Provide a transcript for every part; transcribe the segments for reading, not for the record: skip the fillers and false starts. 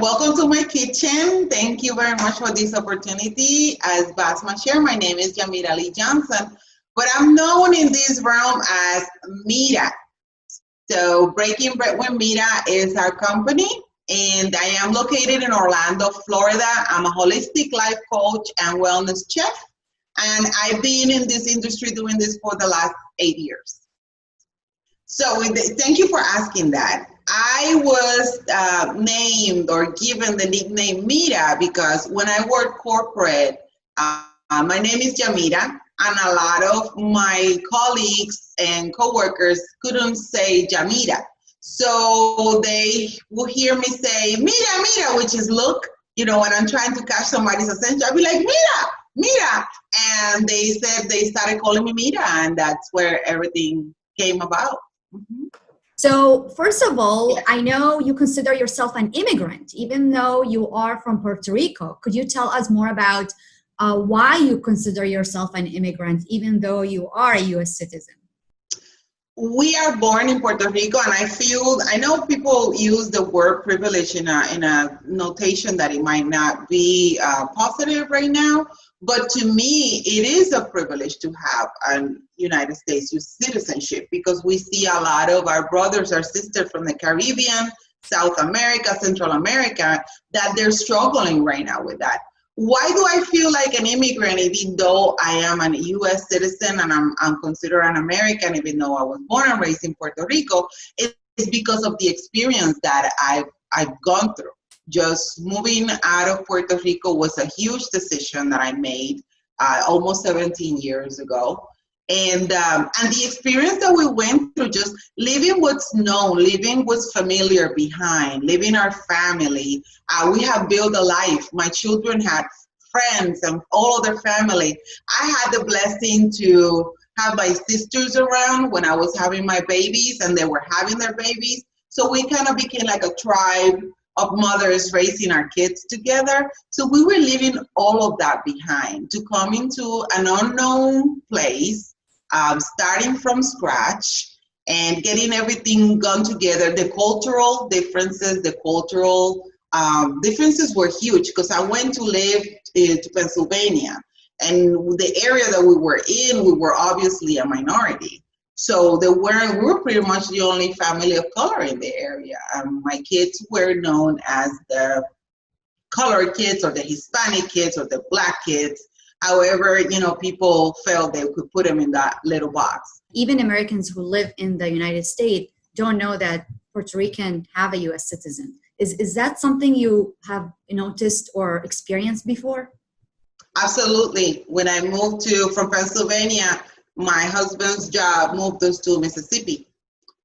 Welcome to my kitchen. Thank you very much for this opportunity. As Basma shared, my name is Yamira Lee Johnson, but I'm known in this realm as Mira. So Breaking Bread with Mira is our company, and I am located in Orlando, Florida. I'm a holistic life coach and wellness chef, and I've been in this industry doing this for the last 8 years. So thank you for asking that. I was named or given the nickname Mira because when I work corporate, my name is Yamira, and a lot of my colleagues and coworkers couldn't say Yamira. So they will hear me say Mira, Mira, which is look. You know, when I'm trying to catch somebody's attention, I'll be like, Mira, Mira. And they said they started calling me Mira, and that's where everything came about. Mm-hmm. So first of all, I know you consider yourself an immigrant, even though you are from Puerto Rico. Could you tell us more about why you consider yourself an immigrant, even though you are a U.S. citizen? We are born in Puerto Rico, and I know people use the word privilege in a notation that it might not be positive right now, but to me, it is a privilege to have a United States citizenship because we see a lot of our brothers or sisters from the Caribbean, South America, Central America, that they're struggling right now with that. Why do I feel like an immigrant even though I am a U.S. citizen and I'm considered an American even though I was born and raised in Puerto Rico? It's because of the experience that I've gone through. Just moving out of Puerto Rico was a huge decision that I made almost 17 years ago. And the experience that we went through, just leaving what's known, leaving what's familiar behind, leaving our family. We have built a life. My children had friends and all of their family. I had the blessing to have my sisters around when I was having my babies and they were having their babies. So we kind of became like a tribe of mothers raising our kids together. So we were leaving all of that behind to come into an unknown place, starting from scratch and getting everything done together. The cultural differences, differences were huge because I went to live to Pennsylvania, and the area that we were in, we were obviously a minority. So we were pretty much the only family of color in the area. My kids were known as the colored kids or the Hispanic kids or the black kids. However, people felt they could put them in that little box. Even Americans who live in the United States don't know that Puerto Rican have a U.S. citizen. Is that something you have noticed or experienced before? Absolutely. When I moved from Pennsylvania, my husband's job moved us to Mississippi.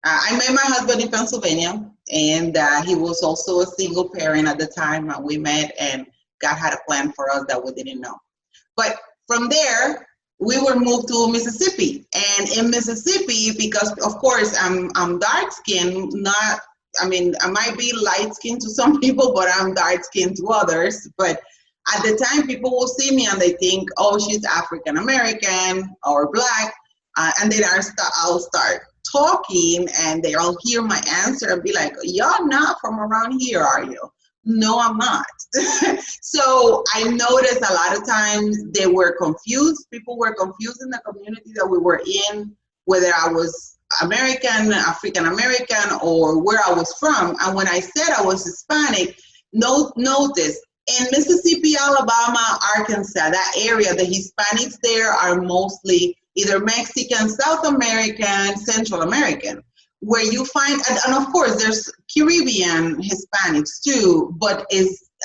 I met my husband in Pennsylvania, and he was also a single parent at the time. We met, and God had a plan for us that we didn't know. But from there, we were moved to Mississippi. And in Mississippi, because of course I'm dark skinned, I might be light skinned to some people, but I'm dark skinned to others. But at the time, people will see me and they think, oh, she's African American or black. And then I'll start talking and they'll hear my answer and be like, you're not from around here, are you? No, I'm not. So I noticed a lot of times they were confused. People were confused in the community that we were in, whether I was American, African American, or where I was from. And when I said I was Hispanic, notice in Mississippi, Alabama, Arkansas, that area, the Hispanics there are mostly either Mexican, South American, Central American, where you find, and of course there's Caribbean Hispanics too, but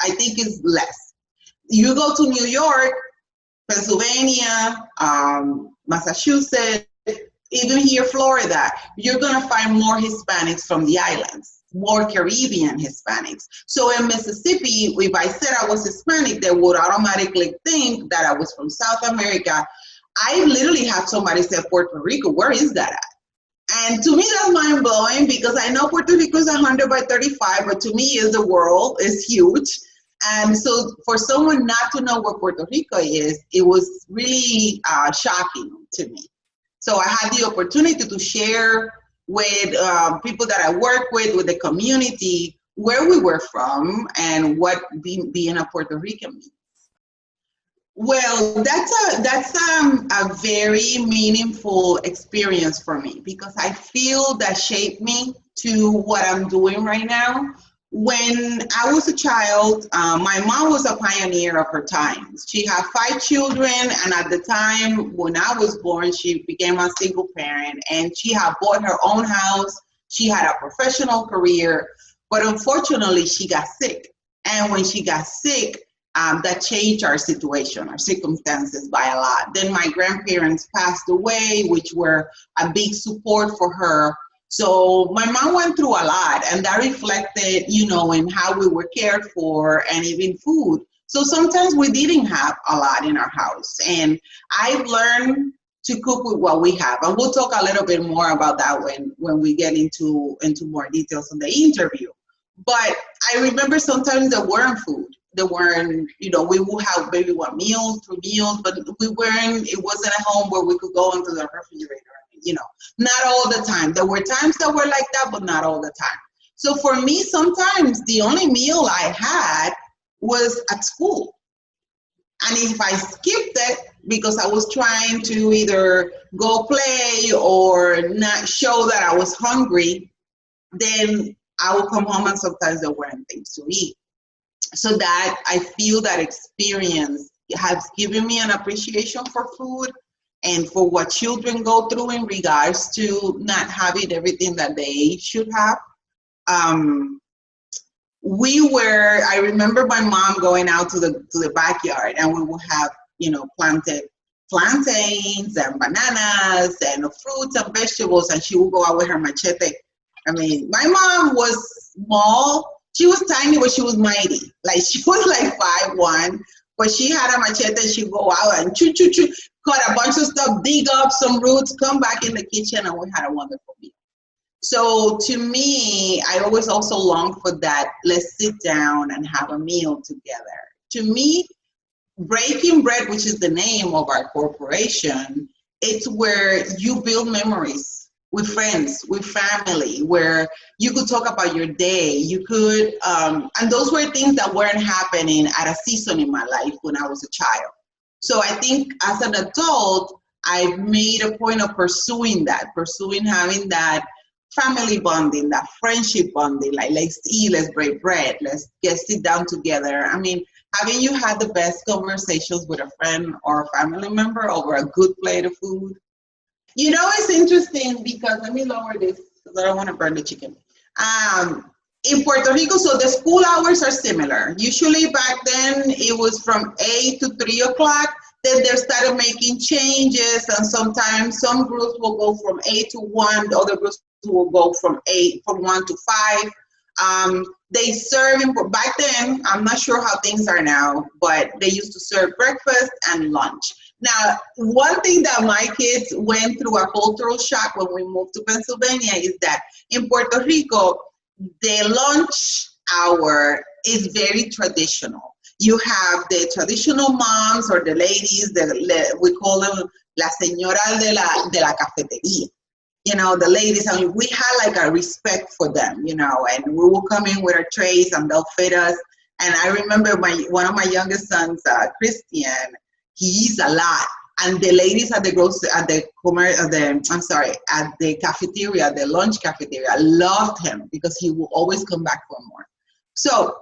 I think is less. You go to New York, Pennsylvania, Massachusetts, even here, Florida, you're gonna find more Hispanics from the islands, more Caribbean Hispanics. So in Mississippi, if I said I was Hispanic, they would automatically think that I was from South America. I literally had somebody say Puerto Rico, where is that at? And to me, that's mind blowing because I know Puerto Rico is 100 by 35, but to me, is the world is huge. And so for someone not to know where Puerto Rico is, it was really shocking to me. So I had the opportunity to share with people that I work with the community, where we were from and what being a Puerto Rican means. Well, that's a very meaningful experience for me because I feel that shaped me to what I'm doing right now. When I was a child, my mom was a pioneer of her times. She had 5 children, and at the time when I was born, she became a single parent, and she had bought her own house. She had a professional career, but unfortunately, she got sick. And when she got sick, that changed our situation, our circumstances by a lot. Then my grandparents passed away, which were a big support for her. So my mom went through a lot, and that reflected, in how we were cared for and even food. So sometimes we didn't have a lot in our house, and I've learned to cook with what we have. And we'll talk a little bit more about that when we get into more details on the interview. But I remember sometimes there weren't food. There weren't, we would have maybe 1 meal, 2 meals, but it wasn't a home where we could go into the refrigerator. Not all the time. There were times that were like that, but not all the time. So for me, sometimes the only meal I had was at school. And if I skipped it because I was trying to either go play or not show that I was hungry, then I would come home and sometimes there weren't things to eat. So that I feel that experience has given me an appreciation for food and for what children go through in regards to not having everything that they should have. I remember my mom going out to the backyard, and we would have, planted plantains and bananas and fruits and vegetables, and she would go out with her machete. I mean, my mom was small. She was tiny, but she was mighty. Like, she was like 5'1", but she had a machete. She'd go out and cut a bunch of stuff, dig up some roots, come back in the kitchen, and we had a wonderful meal. So to me, I always also long for that. Let's sit down and have a meal together. To me, Breaking Bread, which is the name of our corporation, it's where you build memories with friends, with family, where you could talk about your day. You could, and those were things that weren't happening at a season in my life when I was a child. So I think as an adult, I've made a point of pursuing having that family bonding, that friendship bonding, like let's eat, let's break bread, let's sit down together. I mean, haven't you had the best conversations with a friend or a family member over a good plate of food? It's interesting because, let me lower this because I don't want to burn the chicken. In Puerto Rico, so the school hours are similar. Usually back then it was from 8 to 3 o'clock. Then they started making changes, and sometimes some groups will go from 8 to 1, the other groups will go from 1 to 5. They serve, back then, I'm not sure how things are now, but they used to serve breakfast and lunch. Now, one thing that my kids went through a cultural shock when we moved to Pennsylvania is that in Puerto Rico, the lunch hour is very traditional. You have the traditional moms or the ladies, we call them la señora de la cafetería. The ladies, I mean, we had like a respect for them, and we will come in with our trays and they'll fit us. And I remember one of my youngest sons, Christian, he eats a lot. And the ladies at the cafeteria, the lunch cafeteria, loved him because he will always come back for more. So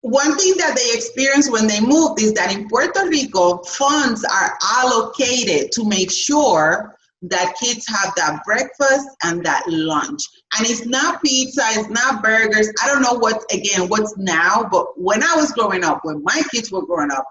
one thing that they experienced when they moved is that in Puerto Rico, funds are allocated to make sure that kids have that breakfast and that lunch. And it's not pizza, it's not burgers. I don't know what's now, but when I was growing up, when my kids were growing up,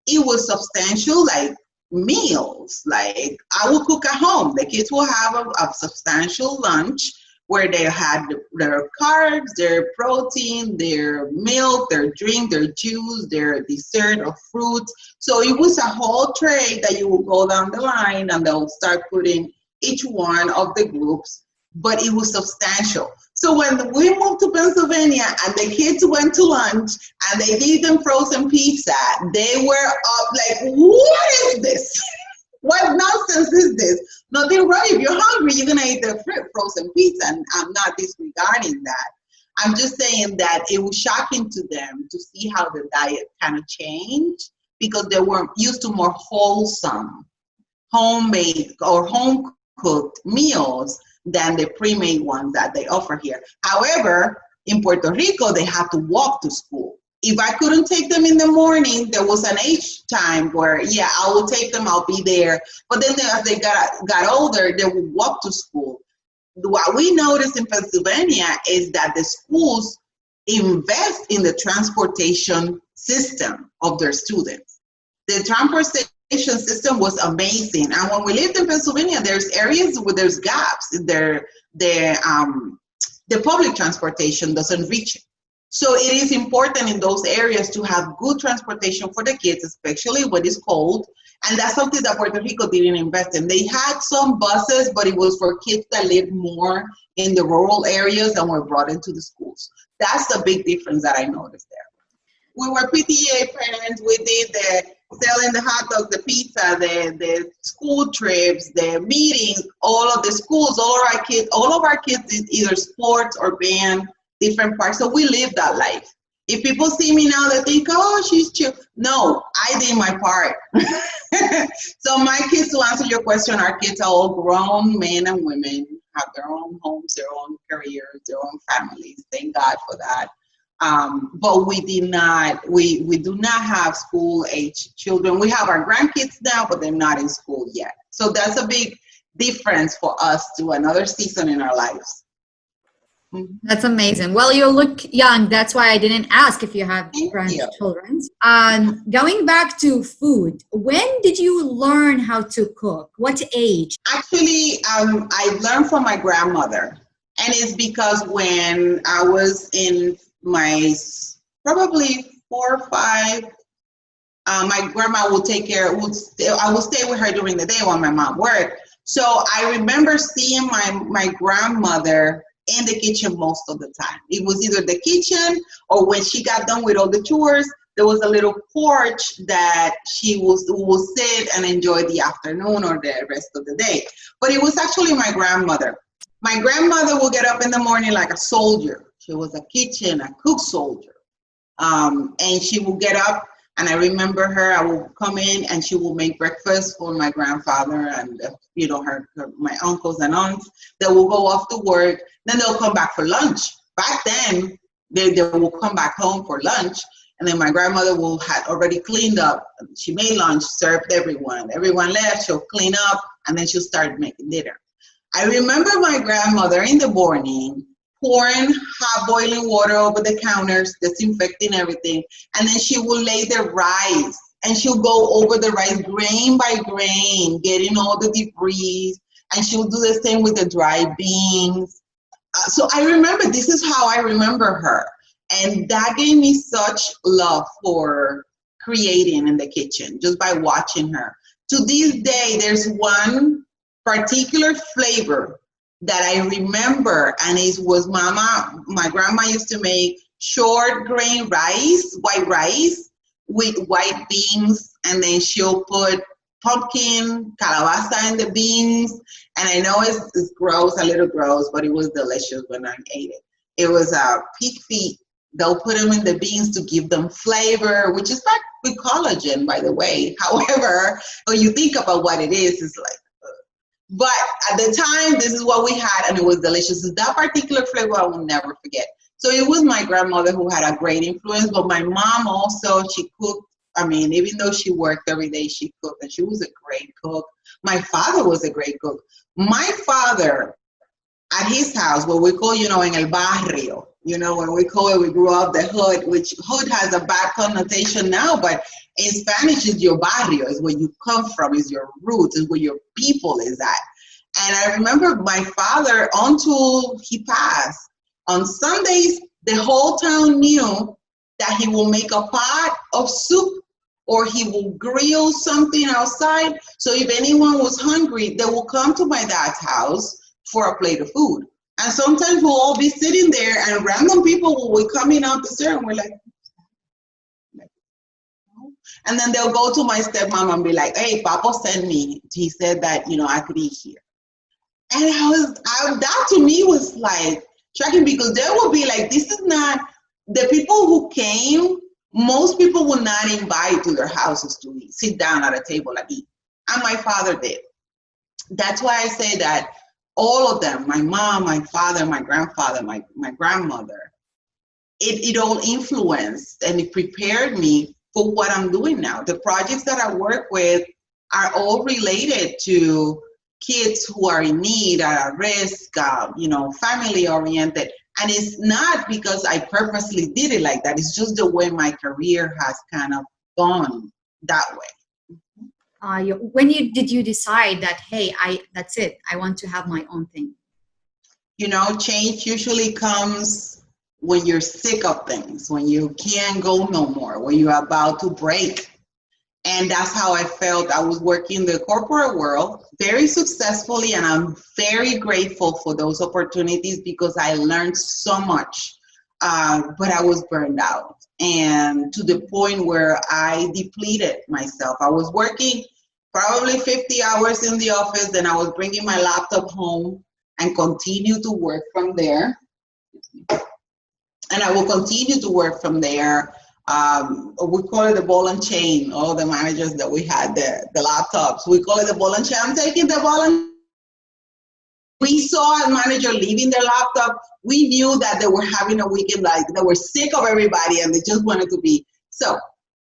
it was substantial, like meals. Like I would cook at home. The kids will have a substantial lunch where they had their carbs, their protein, their milk, their drink, their juice, their dessert or fruits. So it was a whole tray that you would go down the line and they'll start putting each one of the groups, but it was substantial. So when we moved to Pennsylvania and the kids went to lunch and they gave them frozen pizza, they were up like, what is this? What nonsense is this? Nothing wrong. If you're hungry, you're going to eat the frozen pizza, and I'm not disregarding that. I'm just saying that it was shocking to them to see how the diet kind of changed because they were used to more wholesome, homemade or home cooked meals than the pre-made ones that they offer here. However, in Puerto Rico, they have to walk to school. If I couldn't take them in the morning, there was an age time where, yeah, I will take them, I'll be there. But then as they got older, they would walk to school. What we noticed in Pennsylvania is that the schools invest in the transportation system of their students. The transportation system was amazing. And when we lived in Pennsylvania, there's areas where there's gaps. The public transportation doesn't reach it. So it is important in those areas to have good transportation for the kids, especially when it's cold. And that's something that Puerto Rico didn't invest in. They had some buses, but it was for kids that lived more in the rural areas and were brought into the schools. That's the big difference that I noticed there. We were PTA parents. We did the selling the hot dogs, the pizza, the school trips, the meetings, all of the schools, all of our kids did either sports or band, different parts. So we lived that life. If people see me now, they think, oh, she's chill. No, I did my part. So my kids, to answer your question, our kids are all grown men and women, have their own homes, their own careers, their own families. Thank God for that. But we do not have school age children. We have our grandkids now, but they're not in school yet. So that's a big difference for us to another season in our lives. That's amazing. Well, you look young. That's why I didn't ask if you have grandchildren. Going back to food, when did you learn how to cook? What age? Actually, I learned from my grandmother. And it's because when I was in my probably 4 or 5, my grandma would take care, I would stay with her during the day while my mom worked. So I remember seeing my grandmother in the kitchen most of the time. It was either the kitchen or when she got done with all the chores, there was a little porch that she would sit and enjoy the afternoon or the rest of the day. But it was actually my grandmother. My grandmother would get up in the morning like a soldier. She was a cook soldier. And she would get up, and I remember her, I would come in and she would make breakfast for my grandfather and, my uncles and aunts. They will go off to work, then they'll come back for lunch. Back then, they will come back home for lunch, and then my grandmother had already cleaned up. She made lunch, served everyone. Everyone left, she'll clean up, and then she'll start making dinner. I remember my grandmother in the morning pouring hot boiling water over the counters, disinfecting everything, and then she will lay the rice, and she'll go over the rice grain by grain, getting all the debris, and she'll do the same with the dry beans. So I remember, this is how I remember her, and that gave me such love for creating in the kitchen, just by watching her. To this day, there's one particular flavor that I remember, and it was my grandma used to make short grain rice, white rice with white beans, and then she'll put pumpkin, calabaza in the beans. And I know it's gross, a little gross, but it was delicious when I ate it. It was pig feet. They'll put them in the beans to give them flavor, which is not with collagen, by the way. However, when you think about what it is, it's like, but at the time, this is what we had, and it was delicious. That particular flavor I will never forget. So it was my grandmother who had a great influence, but my mom also, she cooked. I mean, even though she worked every day, she cooked, and she was a great cook. My father was a great cook. My father, at his house, what we call, en el barrio, when we call it, we grew up the hood, which hood has a bad connotation now, but in Spanish is your barrio, is where you come from, is your roots, is where your people is at. And I remember my father, until he passed, on Sundays, the whole town knew that he will make a pot of soup or he will grill something outside. So if anyone was hungry, they will come to my dad's house for a plate of food. And sometimes we'll all be sitting there and random people will be coming out the store and we're like, and then they'll go to my stepmom and be like, hey, Papa sent me. He said that, I could eat here. And that to me was like, shocking because they will be like, this is not, the people who came, most people would not invite to their houses to eat, sit down at a table and eat. And my father did. That's why I say that all of them, my mom, my father, my grandfather, my grandmother, it all influenced and it prepared me for what I'm doing now. The projects that I work with are all related to kids who are in need, are at risk, family oriented. And it's not because I purposely did it like that. It's just the way my career has kind of gone that way. When did you decide that, hey, that's it, I want to have my own thing? Change usually comes when you're sick of things, when you can't go no more, when you're about to break. And that's how I felt. I was working in the corporate world very successfully, and I'm very grateful for those opportunities because I learned so much, but I was burned out, and to the point where I depleted myself. I was working probably 50 hours in the office, then I was bringing my laptop home and continue to work from there. And I will continue to work from there. We call it the ball and chain. All the managers that we had, the laptops, we call it the ball and chain. I'm taking the ball and we saw a manager leaving their laptop. We knew that they were having a weekend, like they were sick of everybody and they just wanted to be. So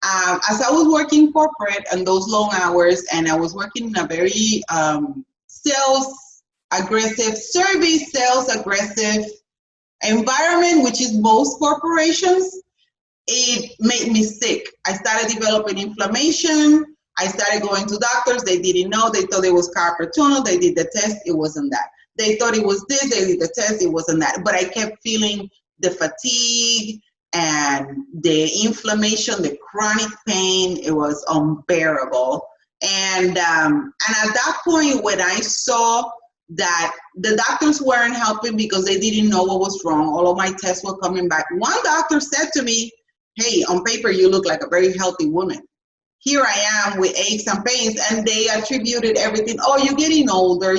as I was working corporate and those long hours, and I was working in a very sales aggressive environment, which is most corporations, it made me sick. I started developing inflammation. I started going to doctors. They didn't know. They thought it was carpal tunnel. They did the test. It wasn't that. They thought it was this. They did the test. It wasn't that. But I kept feeling the fatigue and the inflammation, the chronic pain. It was unbearable. And at that point, when I saw that the doctors weren't helping because they didn't know what was wrong, all of my tests were coming back. One doctor said to me, hey, on paper, you look like a very healthy woman. Here I am with aches and pains, and they attributed everything. Oh, you're getting older.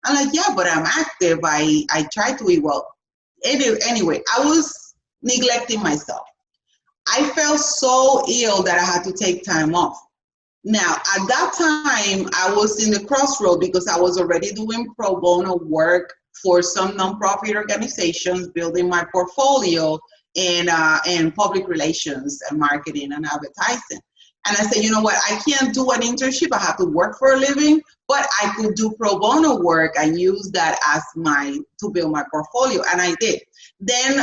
I'm like, yeah, but I'm active. I try to eat well. Anyway, I was neglecting myself. I felt so ill that I had to take time off. Now, at that time, I was in the crossroad because I was already doing pro bono work for some nonprofit organizations, building my portfolio in public relations and marketing and advertising. And I said, you know what, I can't do an internship. I have to work for a living, but I could do pro bono work and use that as to build my portfolio. And I did. Then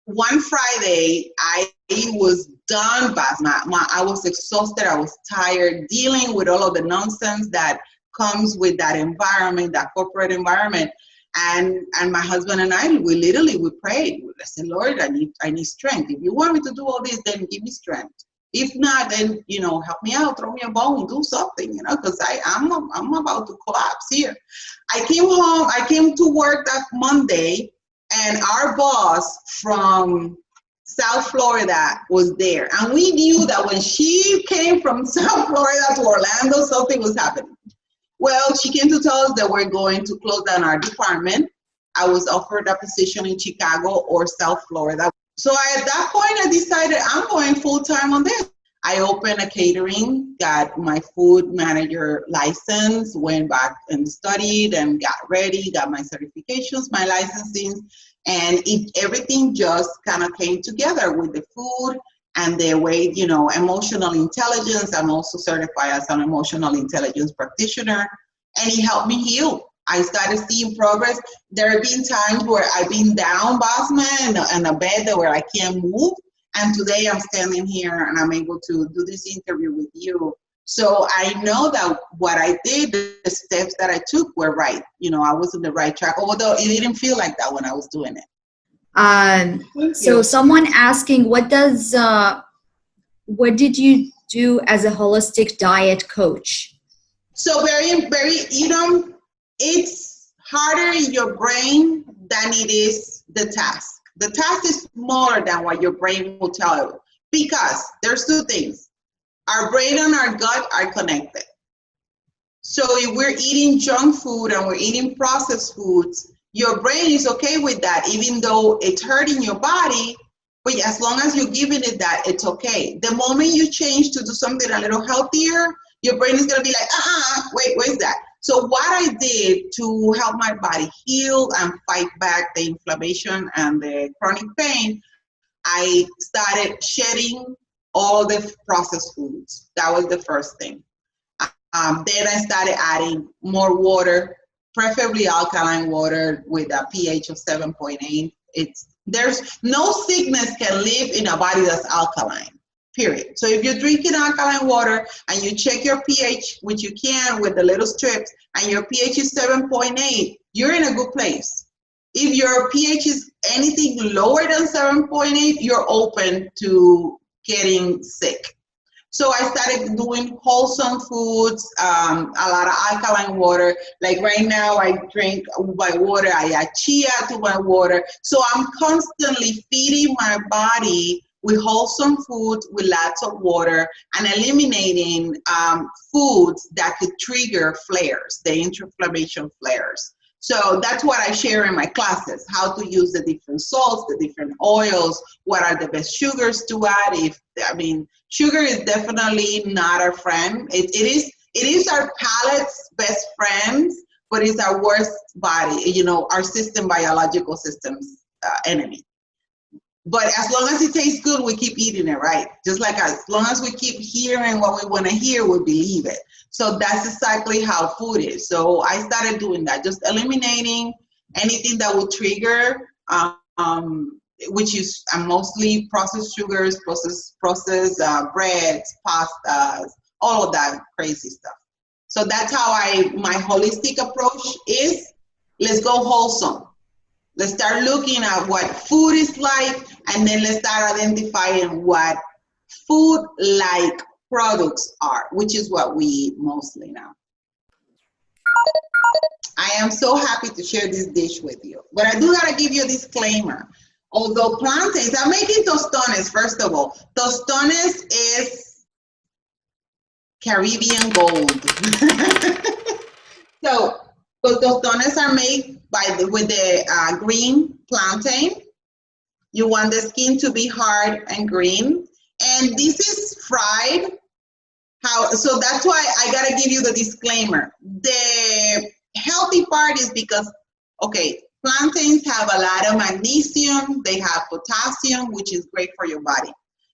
one Friday, I was done, Basma. I was exhausted. I was tired dealing with all of the nonsense that comes with that environment, that corporate environment. And my husband and I, we prayed. I said, Lord, I need strength. If you want me to do all this, then give me strength. If not, then, help me out, throw me a bone, do something, because I'm about to collapse here. I came home, I came to work that Monday, and our boss from South Florida was there. And we knew that when she came from South Florida to Orlando, something was happening. Well, she came to tell us that we're going to close down our department. I was offered a position in Chicago or South Florida. So at that point, I decided I'm going full-time on this. I opened a catering, got my food manager license, went back and studied and got ready, got my certifications, my licensing, and everything just kind of came together with the food and the way, emotional intelligence. I'm also certified as an emotional intelligence practitioner, and it helped me heal. I started seeing progress. There have been times where I've been down, Bossman, in a bed where I can't move. And today I'm standing here and I'm able to do this interview with you. So I know that what I did, the steps that I took were right. I was on the right track, although it didn't feel like that when I was doing it. So someone asking, what did you do as a holistic diet coach? So very, very, it's harder in your brain than it is the task. The task is smaller than what your brain will tell you, because there's two things. Our brain and our gut are connected. So if we're eating junk food and we're eating processed foods, your brain is okay with that, even though it's hurting your body. But as long as you're giving it that, it's okay. The moment you change to do something a little healthier, your brain is going to be like, wait, where's that? So what I did to help my body heal and fight back the inflammation and the chronic pain, I started shedding all the processed foods. That was the first thing. Then I started adding more water, preferably alkaline water with a pH of 7.8. There's no sickness can live in a body that's alkaline, period. So if you're drinking alkaline water and you check your pH, which you can with the little strips, and your pH is 7.8, you're in a good place. If your pH is anything lower than 7.8, you're open to getting sick. So I started doing wholesome foods, a lot of alkaline water. Like right now, I drink my water. I add chia to my water. So I'm constantly feeding my body with wholesome foods, with lots of water, and eliminating foods that could trigger flares, the inflammation flares. So that's what I share in my classes, how to use the different salts, the different oils, what are the best sugars to add. Sugar is definitely not our friend. It is our palate's best friend, but it's our worst body, our biological system's enemy. But as long as it tastes good, we keep eating it, right? Just like as long as we keep hearing what we want to hear, we believe it. So that's exactly how food is. So I started doing that, just eliminating anything that would trigger, which is mostly processed sugars, processed breads, pastas, all of that crazy stuff. So that's how my holistic approach is. Let's go wholesome. Let's start looking at what food is like, and then let's start identifying what food-like products are, which is what we eat mostly now. I am so happy to share this dish with you, but I do gotta give you a disclaimer. Although plantains, I'm making tostones, first of all. Tostones is Caribbean gold. So tostones are made with the green plantain. You want the skin to be hard and green. And this is fried. So that's why I gotta give you the disclaimer. The healthy part is because, plantains have a lot of magnesium, they have potassium, which is great for your body.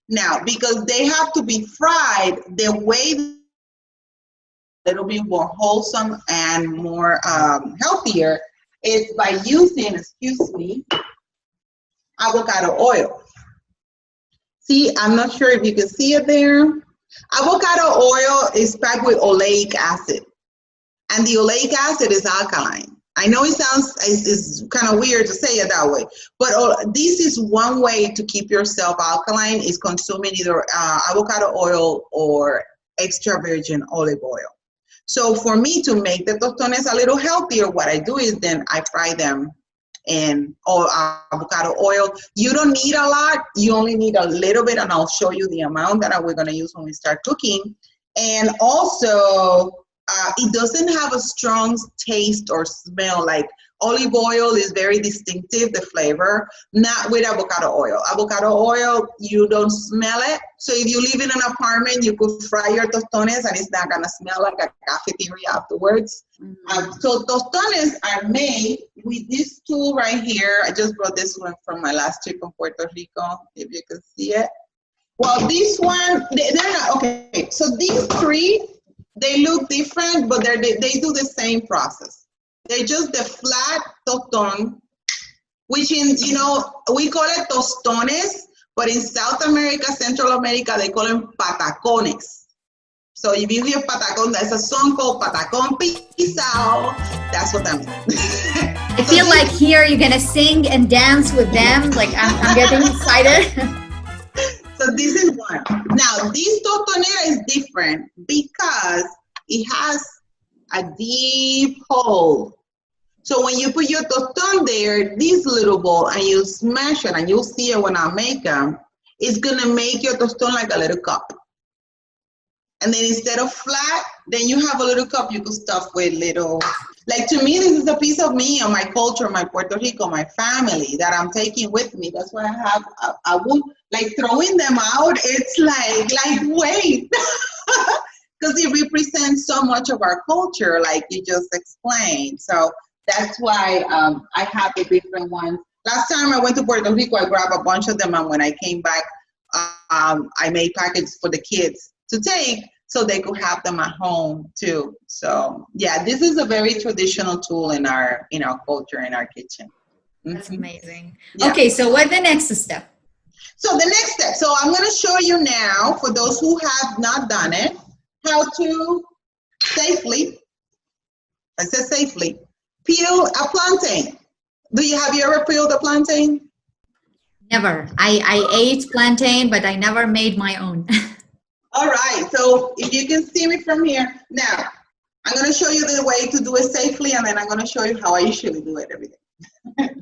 Now, because they have to be fried, the way it'll be more wholesome and more healthier is by using, avocado oil. See, I'm not sure if you can see it there. Avocado oil is packed with oleic acid, and the oleic acid is alkaline. I know it's kind of weird to say it that way, but this is one way to keep yourself alkaline, is consuming either avocado oil or extra virgin olive oil. So for me to make the tostones a little healthier, what I do is then I fry them in avocado oil. You don't need a lot, you only need a little bit, and I'll show you the amount that we're gonna use when we start cooking. And also, it doesn't have a strong taste or smell. Like olive oil is very distinctive, the flavor, not with avocado oil. Avocado oil, you don't smell it. So if you live in an apartment, you could fry your tostones and it's not gonna smell like a cafeteria afterwards. So tostones are made with this tool right here. I just brought this one from my last trip in Puerto Rico, if you can see it. Well, this one, they're not, okay. So these three, they look different, but they do the same process. They're just the flat tostón, which we call it tostones, but in South America, Central America, they call them patacones. So if you hear patacón, there's a song called Patacón Pisao. That's what that means. I feel like here you're gonna sing and dance with them. Like I'm getting excited. So this is one. Now, this tostonera is different because it has a deep hole. So when you put your tostón there, this little bowl, and you smash it, and you'll see it when I make them, it's gonna make your tostón like a little cup. And then instead of flat, then you have a little cup you can stuff with little Like to me, this is a piece of me and my culture, my Puerto Rico, my family that I'm taking with me. That's why I would like throwing them out. It's like wait, because it represents so much of our culture, like you just explained. So that's why I have the different ones. Last time I went to Puerto Rico, I grabbed a bunch of them, and when I came back, I made packages for the kids to take so they could have them at home too. So yeah, this is a very traditional tool in our culture, in our kitchen. That's amazing. Yeah. Okay, so what's the next step? So the next step, so I'm going to show you now, for those who have not done it, how to safely, I said safely, peel a plantain. Have you ever peeled a plantain? Never. I ate plantain, but I never made my own. All right, so if you can see me from here, now I'm going to show you the way to do it safely, and then I'm going to show you how I usually do it every day.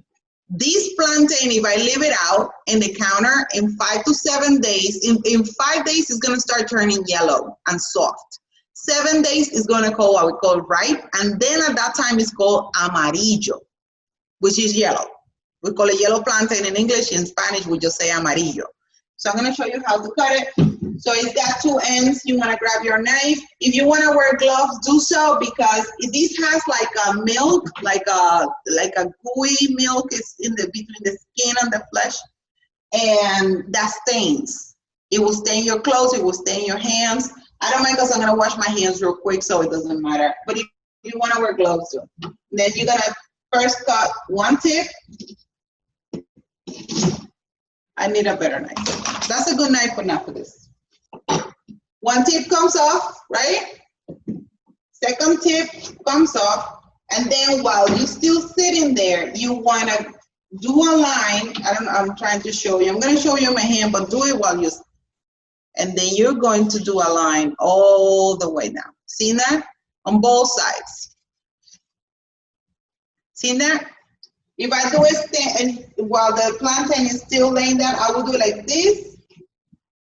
This plantain, if I leave it out in the counter in 5 to 7 days, in 5 days it's going to start turning yellow and soft. 7 days is going to call what we call ripe, and then at that time it's called amarillo, which is yellow. We call it yellow plantain in English. In Spanish, we just say amarillo. So I'm going to show you how to cut it. So it's got 2 ends. You want to grab your knife. If you want to wear gloves, do so, because this has like a milk, like a gooey milk is between the skin and the flesh, and that stains. It will stain your clothes. It will stain your hands. I don't mind, because I'm going to wash my hands real quick, so it doesn't matter. But if you want to wear gloves, do. Then you're going to first cut one tip. I need a better knife. That's a good knife, but not for this. One tip comes off, right? Second tip comes off, and then while you're still sitting there, you want to do a line. I'm trying to show you. I'm going to show you my hand, but do it while you're. And then you're going to do a line all the way down. See that? On both sides. See that? If I do it and while the plantain is still laying down, I will do it like this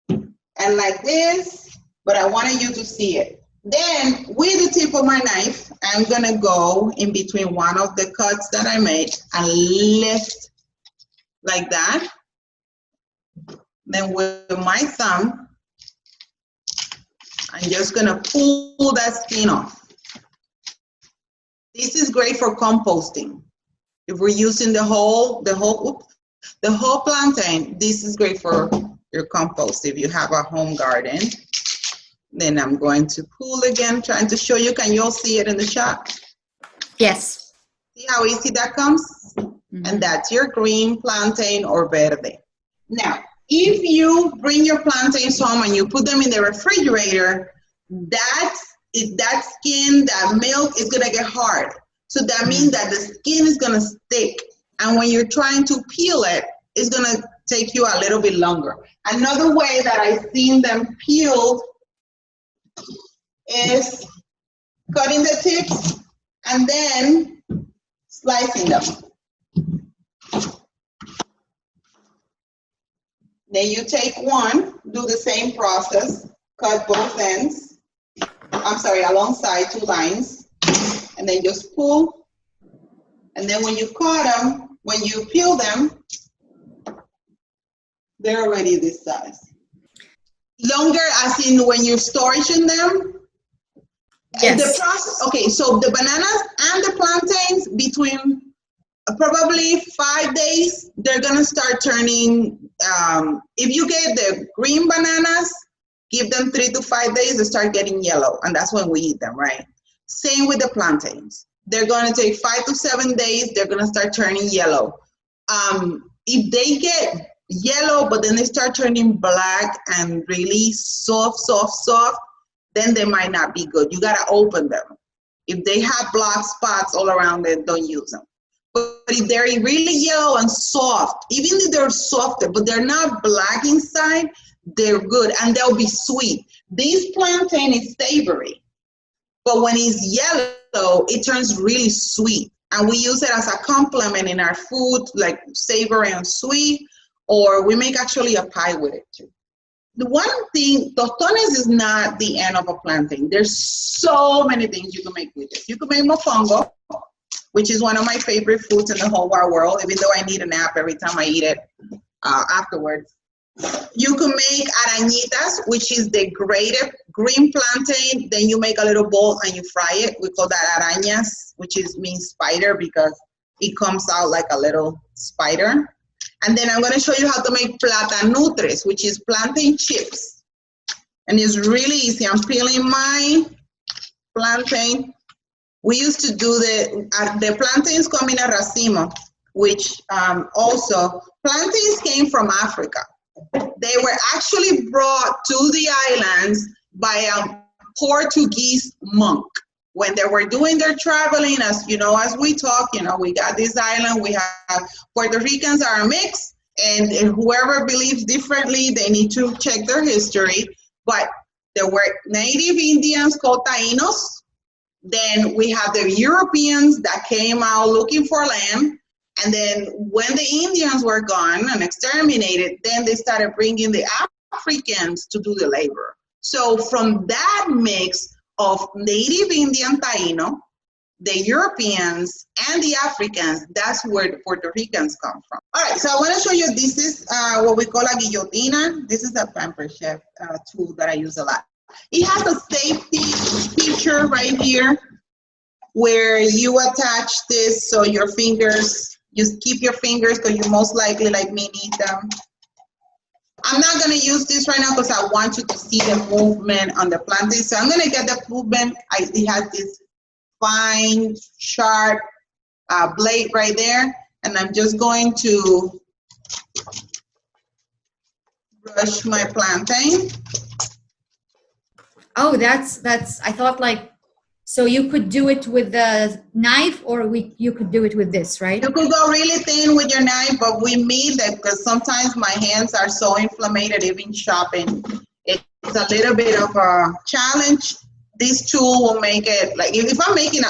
and like this, but I wanted you to see it. Then with the tip of my knife, I'm gonna go in between one of the cuts that I made and lift like that. Then with my thumb, I'm just gonna pull that skin off. This is great for composting. If we're using the whole plantain, this is great for your compost. If you have a home garden, then I'm going to pull again, trying to show you. Can you all see it in the shot? Yes. See how easy that comes? Mm-hmm. And that's your green plantain or verde. Now, if you bring your plantains home and you put them in the refrigerator, that skin, that milk is gonna get hard. So that means that the skin is gonna stick. And when you're trying to peel it, it's gonna take you a little bit longer. Another way that I've seen them peeled is cutting the tips and then slicing them. Then you take one, do the same process, cut both ends. I'm sorry, alongside 2 lines. And then just pull. And then when you cut them, when you peel them, they're already this size. Longer as in when you're storing them? Yes. The process, okay, so the bananas and the plantains, between probably 5 days, they're gonna start turning, if you get the green bananas, give them 3 to 5 days, they start getting yellow, and that's when we eat them, right? Same with the plantains. They're going to take 5 to 7 days. They're going to start turning yellow. If they get yellow, but then they start turning black and really soft, then they might not be good. You got to open them. If they have black spots all around it, don't use them. But if they're really yellow and soft, even if they're softer, but they're not black inside, they're good, and they'll be sweet. This plantain is savory. But when it's yellow, it turns really sweet. And we use it as a complement in our food, like savory and sweet, or we make actually a pie with it too. the one thing, tostones is not the end of a plantain. There's so many things you can make with it. You can make mofongo, which is one of my favorite foods in the whole wide world, even though I need a nap every time I eat it afterwards. You can make arañitas, which is the grated green plantain. Then you make a little bowl and you fry it. We call that arañas, which means spider because it comes out like a little spider. And then I'm going to show you how to make platanutres, which is plantain chips. And it's really easy. I'm peeling my plantain. We used to do the plantains come in a racimo, which also, plantains came from Africa. They were actually brought to the islands by a Portuguese monk. When they were doing their traveling, as you know, as we talk, you know, we got this island, we have Puerto Ricans are a mix, and whoever believes differently, they need to check their history. But there were native Indians called Taínos. Then we have the Europeans that came out looking for land. And then when the Indians were gone and exterminated, then they started bringing the Africans to do the labor. So from that mix of native Indian Taino, the Europeans, and the Africans, that's where the Puerto Ricans come from. All right, so I want to show you, this is what we call a guillotina. This is a Pamper Chef tool that I use a lot. It has a safety feature right here where you attach this so your fingers, you keep your fingers because you most likely, like me, need them. I'm not going to use this right now because I want you to see the movement on the plantain. So I'm going to get the movement. It has this fine, sharp blade right there. And I'm just going to brush my plantain. Oh, that's, I thought like, so you could do it with the knife or you could do it with this, right? You could go really thin with your knife, but we mean that because sometimes my hands are so inflamed, even chopping. It's a little bit of a challenge. This tool will make it, like if I'm making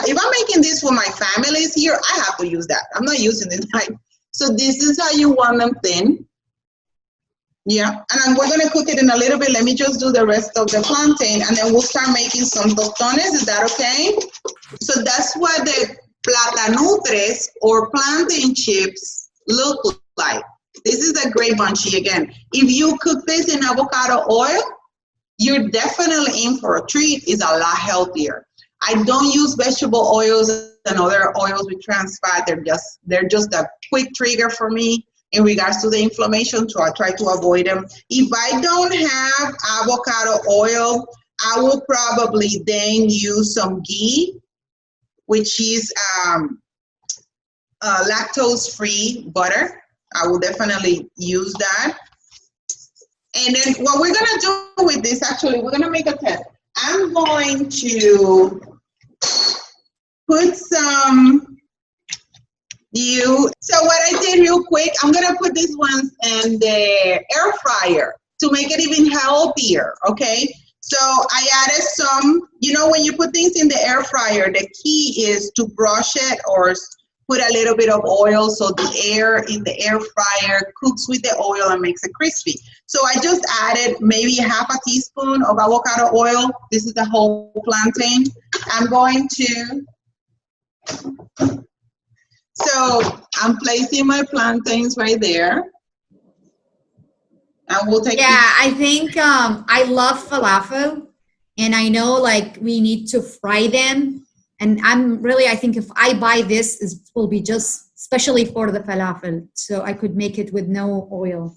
this for my families here, I have to use that. I'm not using this knife. So this is how you want them thin. Yeah, and we're gonna cook it in a little bit. Let me just do the rest of the plantain and then we'll start making some tostones. Is that okay? So that's what the platanutres or plantain chips look like. This is a great bunchy again. If you cook this in avocado oil, you're definitely in for a treat. It's a lot healthier. I don't use vegetable oils and other oils with trans fat. They're just a quick trigger for me in regards to the inflammation, so I try to avoid them. If I don't have avocado oil, I will probably then use some ghee, which is lactose-free butter. I will definitely use that. And then what we're gonna do with this, actually, we're gonna make a test. I'm going to put some so what I did real quick, I'm gonna put these ones in the air fryer to make it even healthier, okay? So I added some, you know, when you put things in the air fryer, the key is to brush it or put a little bit of oil so the air in the air fryer cooks with the oil and makes it crispy. So I just added maybe half a teaspoon of avocado oil. This is the whole plantain. I'm going to, so I'm placing my plantains right there. And we'll take I think I love falafel, and I know like we need to fry them. And I think if I buy this, it will be just especially for the falafel. So I could make it with no oil.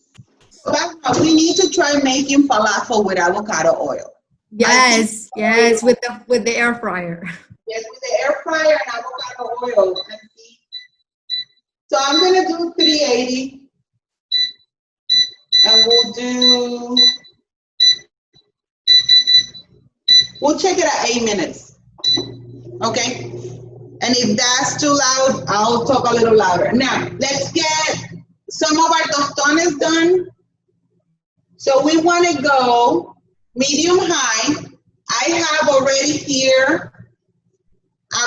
We need to try making falafel with avocado oil. Yes, yes, with the air fryer. Yes, with the air fryer and avocado oil. So I'm gonna do 380, and we'll check it at 8 minutes, okay? And if that's too loud, I'll talk a little louder. Now, let's get some of our tostones done. So we wanna go medium high. I have already here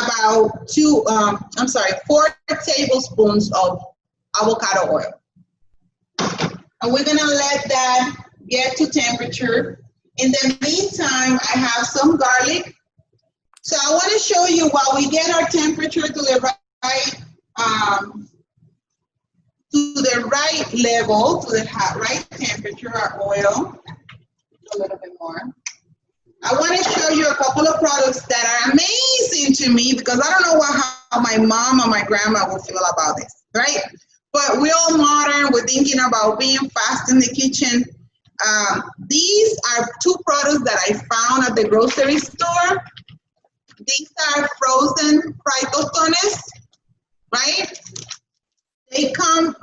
about 4 tablespoons of avocado oil. And we're gonna let that get to temperature. In the meantime, I have some garlic. So I want to show you while we get our temperature to the right level, to the right temperature, our oil. A little bit more. I want to show you a couple of products that are amazing to me because I don't know how my mom or my grandma will feel about this, right? But we're all modern. We're thinking about being fast in the kitchen. These are two products that I found at the grocery store. These are frozen fried tostones, right? They come,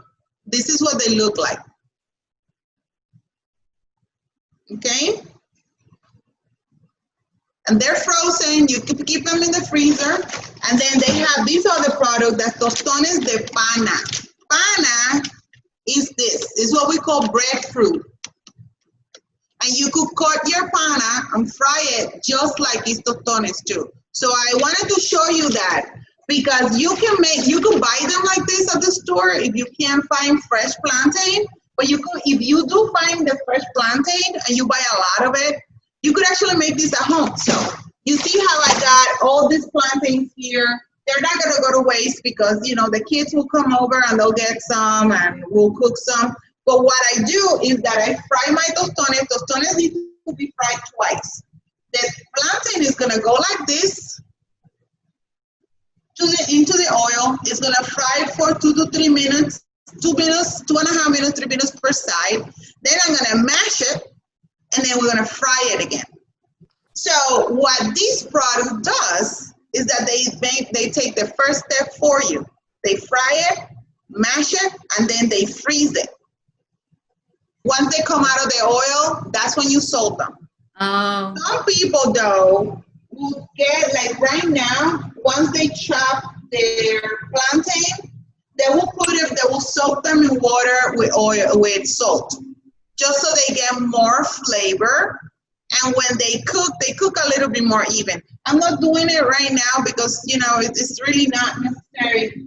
this is what they look like. Okay? And they're frozen, you can keep them in the freezer. And then they have these other products, that's tostones de pana. Pana is what we call breadfruit. And you could cut your pana and fry it just like these tostones too. So I wanted to show you that because you can buy them like this at the store if you can't find fresh plantain. But if you do find the fresh plantain and you buy a lot of it, you could actually make this at home. So you see how I got all these plantains here. They're not gonna go to waste because the kids will come over and they'll get some and we'll cook some. But what I do is that I fry my tostones. Tostones need to be fried twice. The plantain is gonna go like this into the oil. It's gonna fry for 2 to 3 minutes, 2 minutes, 2.5 minutes, 3 minutes per side. Then I'm gonna mash it, and then we're gonna fry it again. So what this product does is that they take the first step for you. They fry it, mash it, and then they freeze it. Once they come out of the oil, that's when you salt them. Oh. Some people though will get, like right now, once they chop their plantain, they will soak them in water with salt, just so they get more flavor. And when they cook a little bit more even. I'm not doing it right now because it's really not necessary.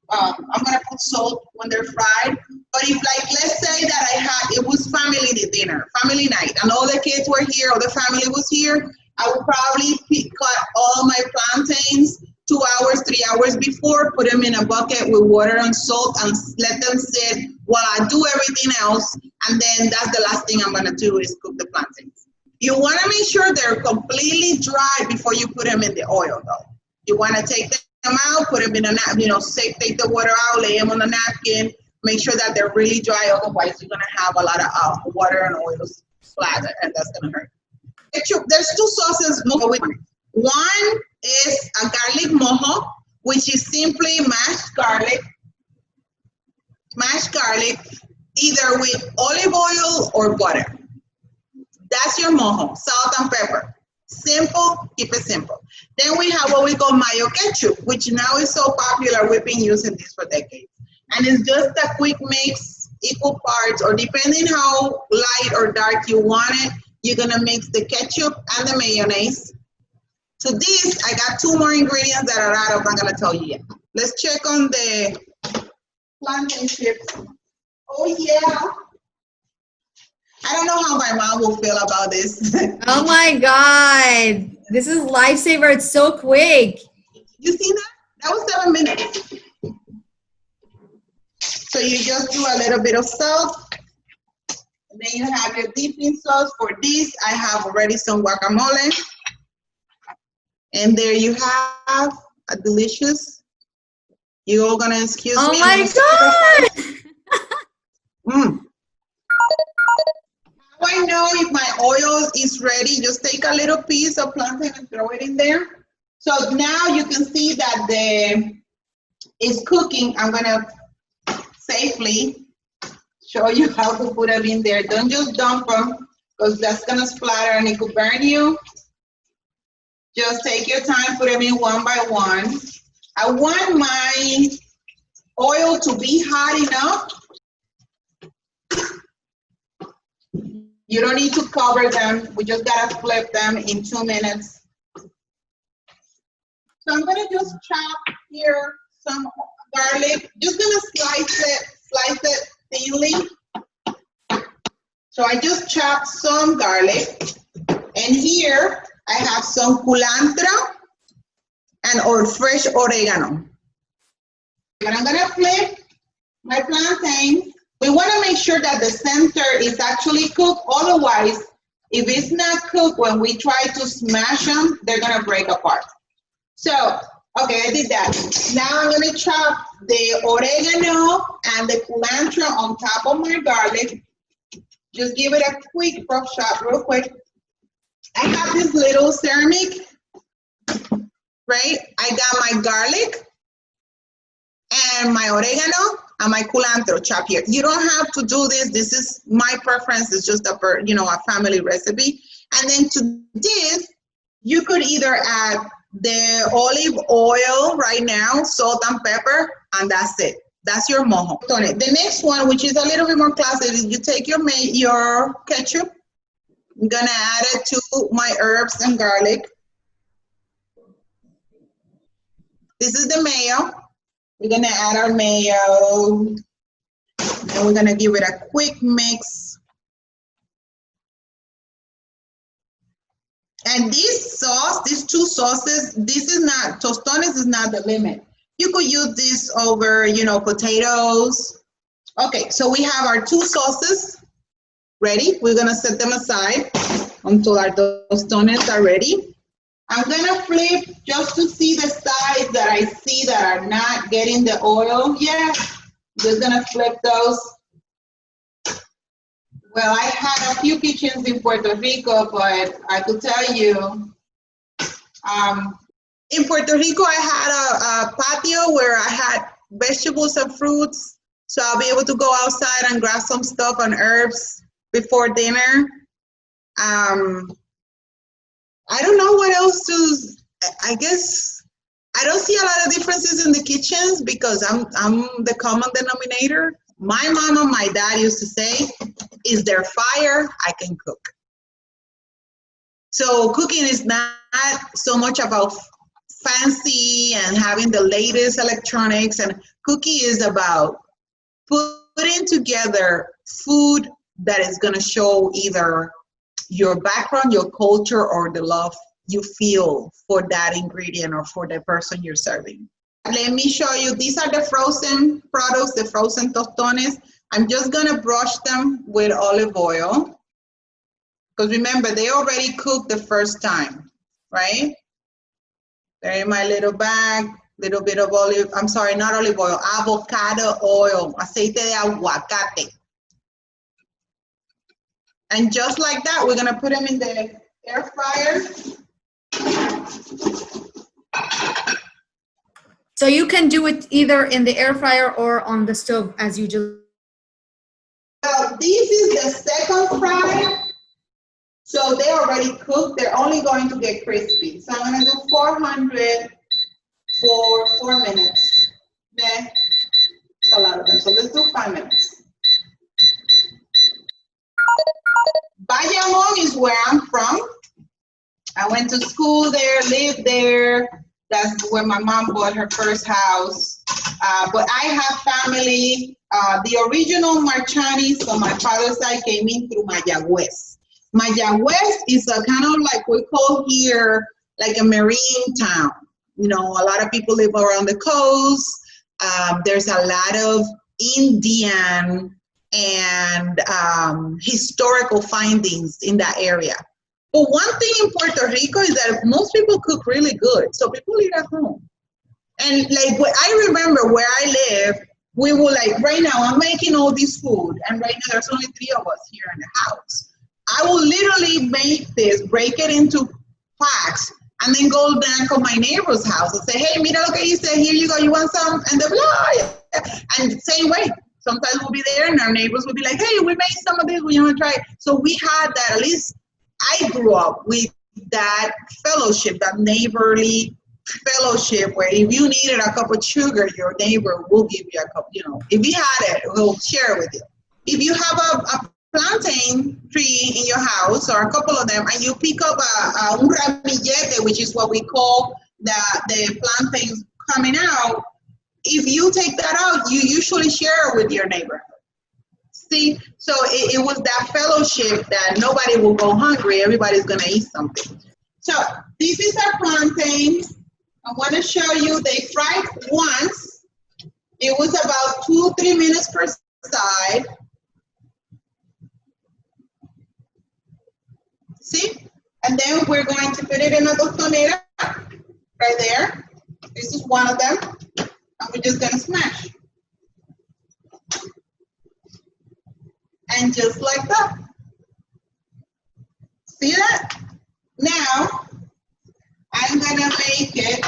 I'm gonna put salt when they're fried. But if, like, let's say that it was family dinner, family night, and all the kids were here, or the family was here, I would probably cut all my plantains 2 hours, 3 hours before, put them in a bucket with water and salt, and let them sit while I do everything else. And then that's the last thing I'm gonna do is cook the plantains. You wanna make sure they're completely dry before you put them in the oil, though. You wanna take them out, put them in a napkin, take the water out, lay them on a napkin, make sure that they're really dry, otherwise you're gonna have a lot of water and oil splatter, and that's gonna hurt. There's two sauces. One is a garlic mojo, which is simply mashed garlic, either with olive oil or butter. That's your mojo, salt and pepper. Simple, keep it simple. Then we have what we call mayo ketchup, which now is so popular, we've been using this for decades. And it's just a quick mix, equal parts, or depending how light or dark you want it, you're gonna mix the ketchup and the mayonnaise. To this, I got 2 more ingredients that are out of, I'm gonna tell you yet. Let's check on the plantain chips. Oh yeah. I don't know how my mom will feel about this. Oh my God. This is lifesaver. It's so quick. You see that? That was 7 minutes. So you just do a little bit of salt. And then you have your dipping sauce. For this, I have already some guacamole. And there you have a delicious. You're all gonna excuse me. Oh my God. How I know if my oil is ready, just take a little piece of plantain and throw it in there. So now you can see that it's cooking. I'm gonna safely show you how to put them in there. Don't just dump them because that's gonna splatter and it could burn you. Just take your time, put them in one by one. I want my oil to be hot enough. You don't need to cover them. We just gotta flip them in 2 minutes. So I'm gonna just chop here some garlic. Just gonna slice it thinly. So I just chopped some garlic, and here I have some culantro and fresh oregano. And I'm gonna flip my plantain. We wanna make sure that the center is actually cooked, otherwise, if it's not cooked, when we try to smash them, they're gonna break apart. So, okay, I did that. Now I'm gonna chop the oregano and the culantro on top of my garlic. Just give it a quick rough chop, real quick. I have this little ceramic, right? I got my garlic and my oregano and my culantro chopped here. You don't have to do this. This is my preference. It's just a family recipe. And then to this, you could either add the olive oil right now, salt and pepper, and that's it. That's your mojo. The next one, which is a little bit more classic, is you take your ketchup. I'm gonna add it to my herbs and garlic. This is the mayo. We're gonna add our mayo, and we're gonna give it a quick mix. And this sauce, these two sauces, Tostones is not the limit. You could use this over, potatoes. Okay, so we have our two sauces ready. We're gonna set them aside until our Tostones are ready. I'm gonna flip just to see the sides that I see that are not getting the oil yet. Just gonna flip those. Well, I had a few kitchens in Puerto Rico, but I could tell you, in Puerto Rico, I had a patio where I had vegetables and fruits, so I'll be able to go outside and grab some stuff and herbs before dinner. I don't know what else I guess I don't see a lot of differences in the kitchens because I'm the common denominator. My mom and my dad used to say, is there fire, I can cook. So cooking is not so much about fancy and having the latest electronics, and cooking is about putting together food that is going to show either your background, your culture, or the love you feel for that ingredient or for the person you're serving. Let me show you, these are the frozen products, the frozen tostones. I'm just gonna brush them with olive oil. Because remember, they already cooked the first time, right? They're in my little bag, little bit of not olive oil, avocado oil, aceite de aguacate. And just like that, we're gonna put them in the air fryer. So you can do it either in the air fryer or on the stove as you just. Well, this is the second fryer. So they're already cooked. They're only going to get crispy. So I'm gonna do 400 for 4 minutes. Okay, it's a lot of them. So let's do 5 minutes. Bayamon is where I'm from. I went to school there, lived there. That's where my mom bought her first house. But I have family. The original Marchanis on my father's side came in through Mayagüez. Mayagüez is a kind of like we call here, like a marine town. A lot of people live around the coast. There's a lot of Indian and historical findings in that area. But one thing in Puerto Rico is that most people cook really good, so people eat at home. And like I remember where I live, we were like, right now I'm making all this food, and right now there's only 3 of us here in the house. I will literally make this, break it into packs, and then go back to my neighbor's house and say, hey, Mira, okay, you said, here you go, you want some? And they'll be like, oh, yeah. And same way. Sometimes we'll be there and our neighbors will be like, hey, we made some of this, we want to try it. So we had that, at least I grew up with that fellowship, that neighborly fellowship where if you needed a cup of sugar, your neighbor will give you a cup, if he had it, he'll share it with you. If you have a plantain tree in your house or a couple of them and you pick up un ramillete, which is what we call the plantains coming out, if you take that out, you usually share it with your neighbor. See, so it was that fellowship that nobody will go hungry. Everybody's gonna eat something. So this is our plantains. I want to show you. They fried once. It was about 2-3 minutes per side. See, and then we're going to put it in a tostonera right there. This is one of them, and we're just gonna smash. And just like that. See that? Now, I'm gonna make it.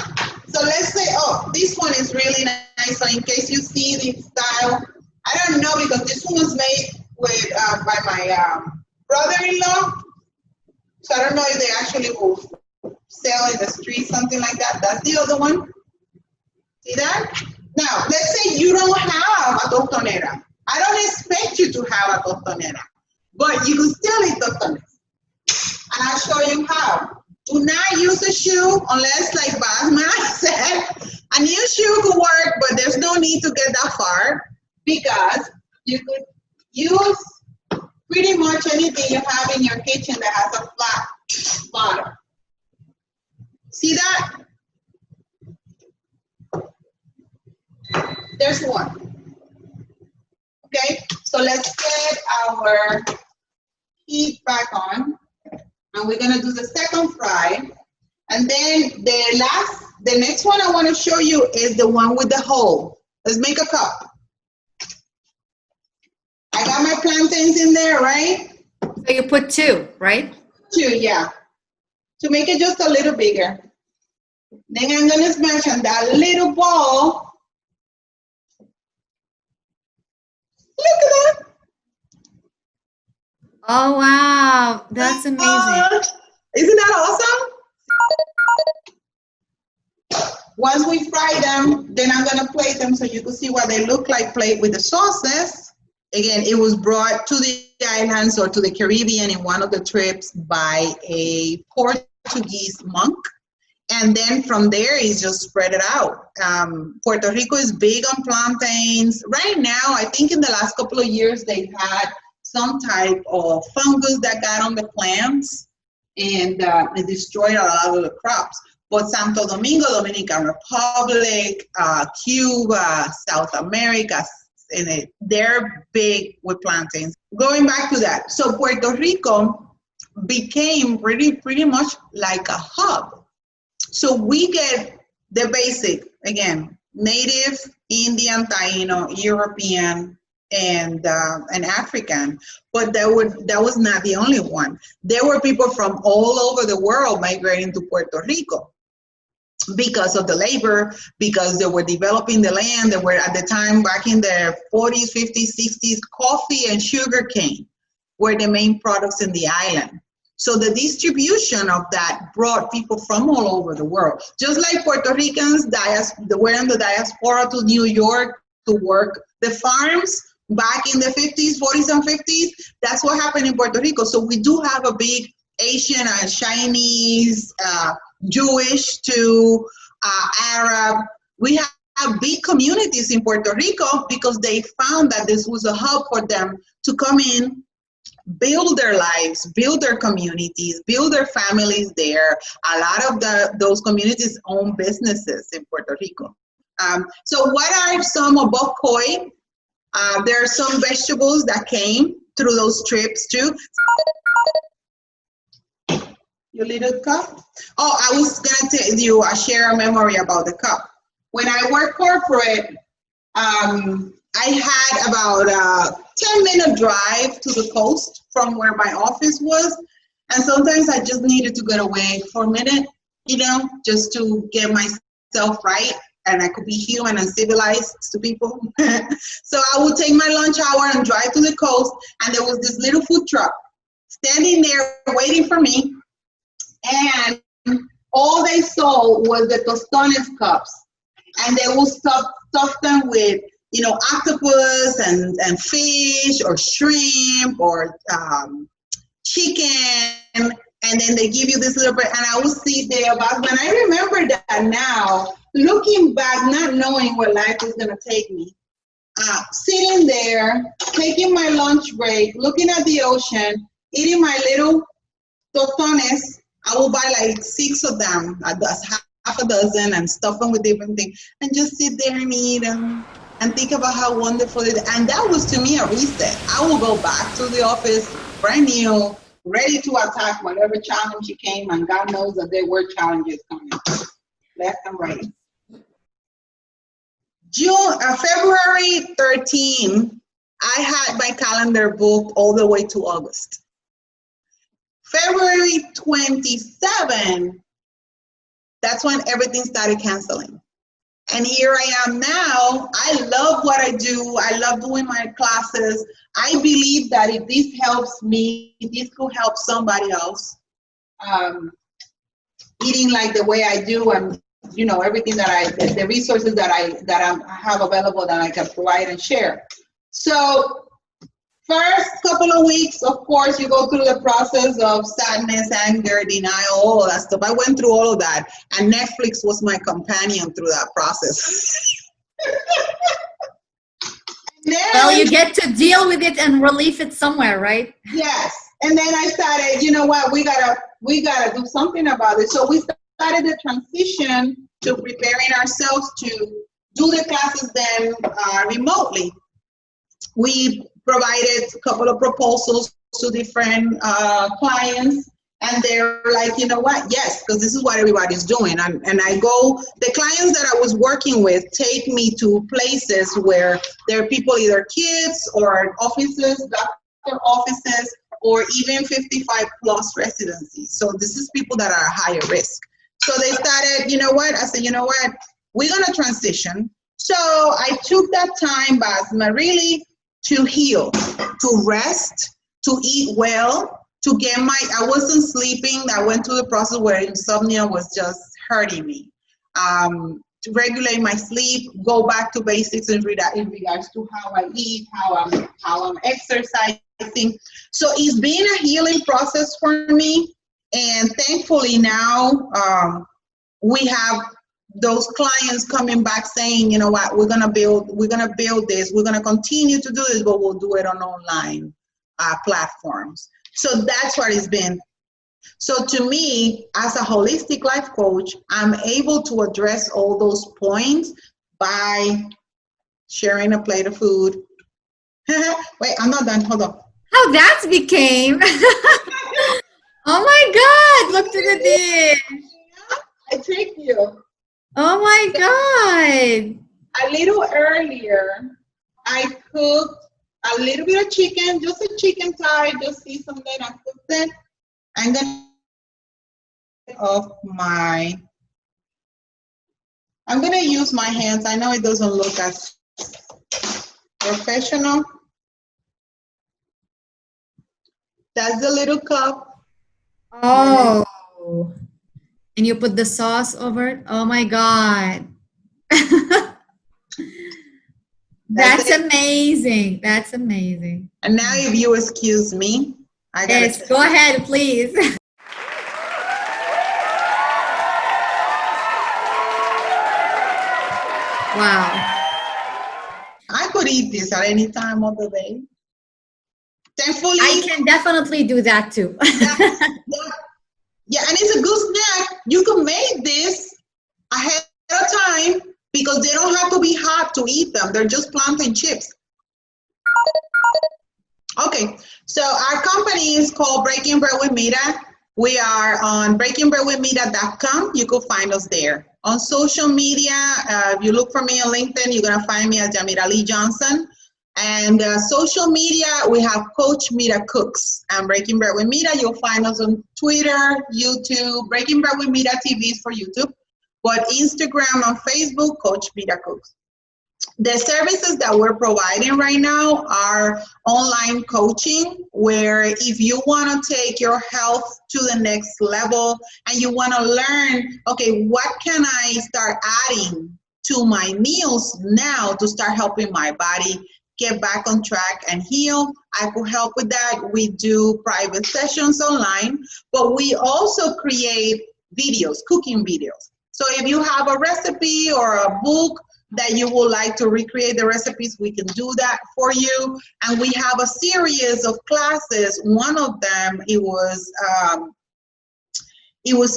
So let's say, oh, this one is really nice. So in case you see the style, I don't know because this one was made with by my brother-in-law. So I don't know if they actually will sell in the street, something like that. That's the other one. See that? Now, let's say you don't have a tostonera. I don't expect you to have a tostonera, but you can still eat tostones. And I'll show you how. Do not use a shoe unless, like Basma said, a new shoe could work, but there's no need to get that far because you could use pretty much anything you have in your kitchen that has a flat bottom. See that? There's one. Okay, so let's get our heat back on. And we're gonna do the second fry. And then the next one I wanna show you is the one with the hole. Let's make a cup. I got my plantains in there, right? So you put 2, right? 2, yeah. To make it just a little bigger. Then I'm gonna smash on that little ball. Look at that. Oh, wow. That's amazing. Isn't that awesome? Once we fry them, then I'm going to plate them so you can see what they look like plate with the sauces. Again, it was brought to the islands or to the Caribbean in one of the trips by a Portuguese monk. And then from there, he's just spread it out. Puerto Rico is big on plantains. Right now, I think in the last couple of years, they've had some type of fungus that got on the plants and it destroyed a lot of the crops. But Santo Domingo, Dominican Republic, Cuba, South America, and they're big with plantains. Going back to that, so Puerto Rico became pretty much like a hub. So we get the basic, again, native, Indian, Taino, European, and African, but that was not the only one. There were people from all over the world migrating to Puerto Rico because of the labor, because they were developing the land. They were at the time back in the 40s, 50s, 60s, coffee and sugar cane were the main products in the island. So the distribution of that brought people from all over the world. Just like Puerto Ricans were in the diaspora to New York to work the farms back in the 50s, 40s, and 50s, that's what happened in Puerto Rico. So we do have a big Asian and Chinese, Jewish to Arab. We have big communities in Puerto Rico because they found that this was a hub for them to come in, build their lives, build their communities, build their families there. A lot of those communities own businesses in Puerto Rico. So what are some above koi? There are some vegetables that came through those trips too. Your little cup. Oh, I was gonna tell you, share a memory about the cup. When I worked corporate, I had about a 10-minute drive to the coast from where my office was. And sometimes I just needed to get away for a minute, just to get myself right. And I could be human and civilized to people. So I would take my lunch hour and drive to the coast. And there was this little food truck standing there waiting for me. And all they sold was the Tostones cups. And they would stuff them with, octopus and fish or shrimp or chicken. And then they give you this little bit. And I would sit there. But when I remember that now, looking back, not knowing where life is going to take me, sitting there, taking my lunch break, looking at the ocean, eating my little Tostones. I will buy like 6 of them, half a dozen, and stuff them with different things, and just sit there and eat and think about how wonderful it is. And that was to me a reset. I will go back to the office brand new, ready to attack whatever challenge came, and God knows that there were challenges coming left and right. February 13, I had my calendar booked all the way to August. February 27, that's when everything started canceling. And here I am now. I love what I do. I love doing my classes. I believe that if this helps me, this could help somebody else. Eating like the way I do, and everything that the resources that I have available that I can provide and share. So first couple of weeks, of course, you go through the process of sadness, anger, denial, all of that stuff. I went through all of that, and Netflix was my companion through that process. Well, you get to deal with it and relieve it somewhere, right? Yes. And then I started, you know what, we gotta do something about it. So we started the transition to preparing ourselves to do the classes then remotely. We provided a couple of proposals to different clients, and they're like, you know what, yes, because this is what everybody's doing. And the clients that I was working with take me to places where there are people, either kids or offices, doctor offices, or even 55 plus residencies. So this is people that are higher risk. So they started, you know what, I said, you know what, we're gonna transition. So I took that time, Basma, really to heal, to rest, to eat well, to get I wasn't sleeping. I went through the process where insomnia was just hurting me. To regulate my sleep, go back to basics in regards to how I eat, how I'm exercising. So it's been a healing process for me, and thankfully now we have those clients coming back saying, you know what, we're gonna build this, we're gonna continue to do this, but we'll do it on online platforms. So that's what it's been. So to me, as a holistic life coach, I'm able to address all those points by sharing a plate of food. Wait, I'm not done, hold on. How that became. Oh my God, look to the dish. I tricked you. Oh my God. A little earlier, I cooked a little bit of chicken, just a chicken thigh, just seasoned it and cooked it. I'm gonna use my hands. I know it doesn't look as professional. That's the little cup. Oh. And you put the sauce over it? Oh my God. That's amazing. That's amazing. And now if you excuse me, Yes, go ahead, please. Wow. I could eat this at any time of the day. Thankfully, I can definitely do that too. Yeah, and it's a good snack. You can make this ahead of time because they don't have to be hot to eat them. They're just plantain chips. Okay, so our company is called Breaking Bread with Mira. We are on breakingbreadwithmira.com. You can find us there. On social media, if you look for me on LinkedIn, you're going to find me as Yamira Lee Johnson. And social media, we have Coach Mira Cooks and Breaking Bread with Mira. You'll find us on Twitter, YouTube. Breaking Bread with Mira TV is for YouTube. But Instagram and Facebook, Coach Mira Cooks. The services that we're providing right now are online coaching, where if you want to take your health to the next level and you want to learn, okay, what can I start adding to my meals now to start helping my body get back on track and heal, I could help with that. We do private sessions online, but we also create videos, cooking videos. So if you have a recipe or a book that you would like to recreate the recipes, we can do that for you. And we have a series of classes. One of them, it was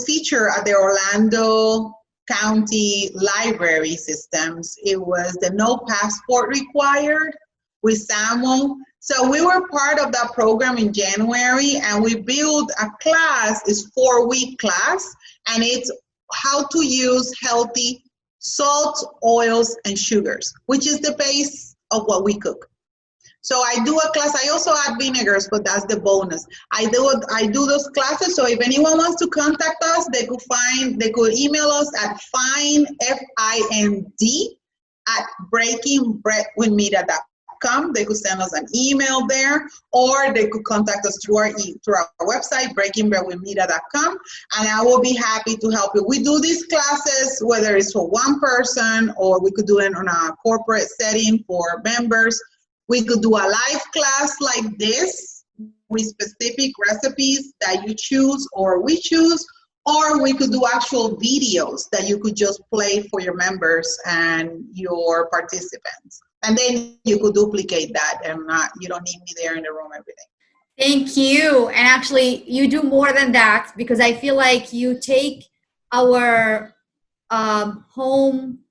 featured at the Orlando County Library Systems. It was the No Passport Required with Samuel. So we were part of that program in January, and we built a class. It's 4-week class, and it's how to use healthy salts, oils, and sugars, which is the base of what we cook. So I do a class. I also add vinegars, but that's the bonus. I do those classes. So if anyone wants to contact us, they could email us at find@breakingbreadwithmira.com. They could send us an email there, or they could contact us through our website, breakingbreadwithmira.com, and I will be happy to help you. We do these classes, whether it's for one person, or we could do it on a corporate setting for members. We could do a live class like this with specific recipes that you choose or we choose, or we could do actual videos that you could just play for your members and your participants. And then you could duplicate that, and you don't need me there in the room every day. Thank you. And actually, you do more than that, because I feel like you take our home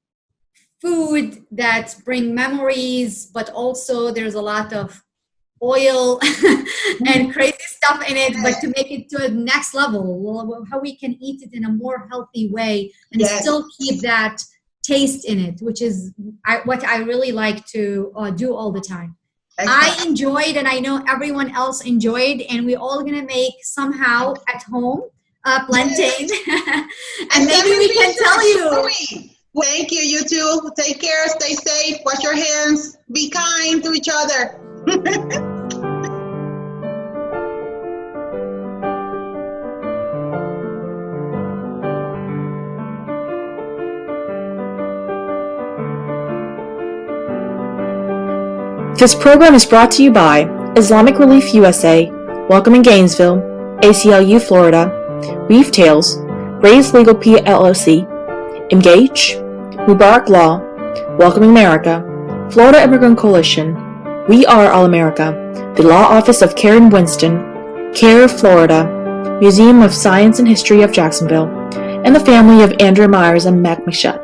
food that bring memories, but also there's a lot of oil and crazy stuff in it, but to make it to a next level, how we can eat it in a more healthy way and still keep that taste in it, which is what I really like to do all the time. I enjoyed, and I know everyone else enjoyed, and we're all gonna make somehow at home plantain, and maybe we can tell you. Thank you, you too. Take care, stay safe, wash your hands, be kind to each other. This program is brought to you by Islamic Relief USA, Welcome in Gainesville, ACLU Florida, Weave Tales, Raise Legal PLLC, Engage, Mubarak Law, Welcoming America, Florida Immigrant Coalition, We Are All America, the Law Office of Karen Winston, CARE of Florida, Museum of Science and History of Jacksonville, and the family of Andrew Myers and Mac Michaud.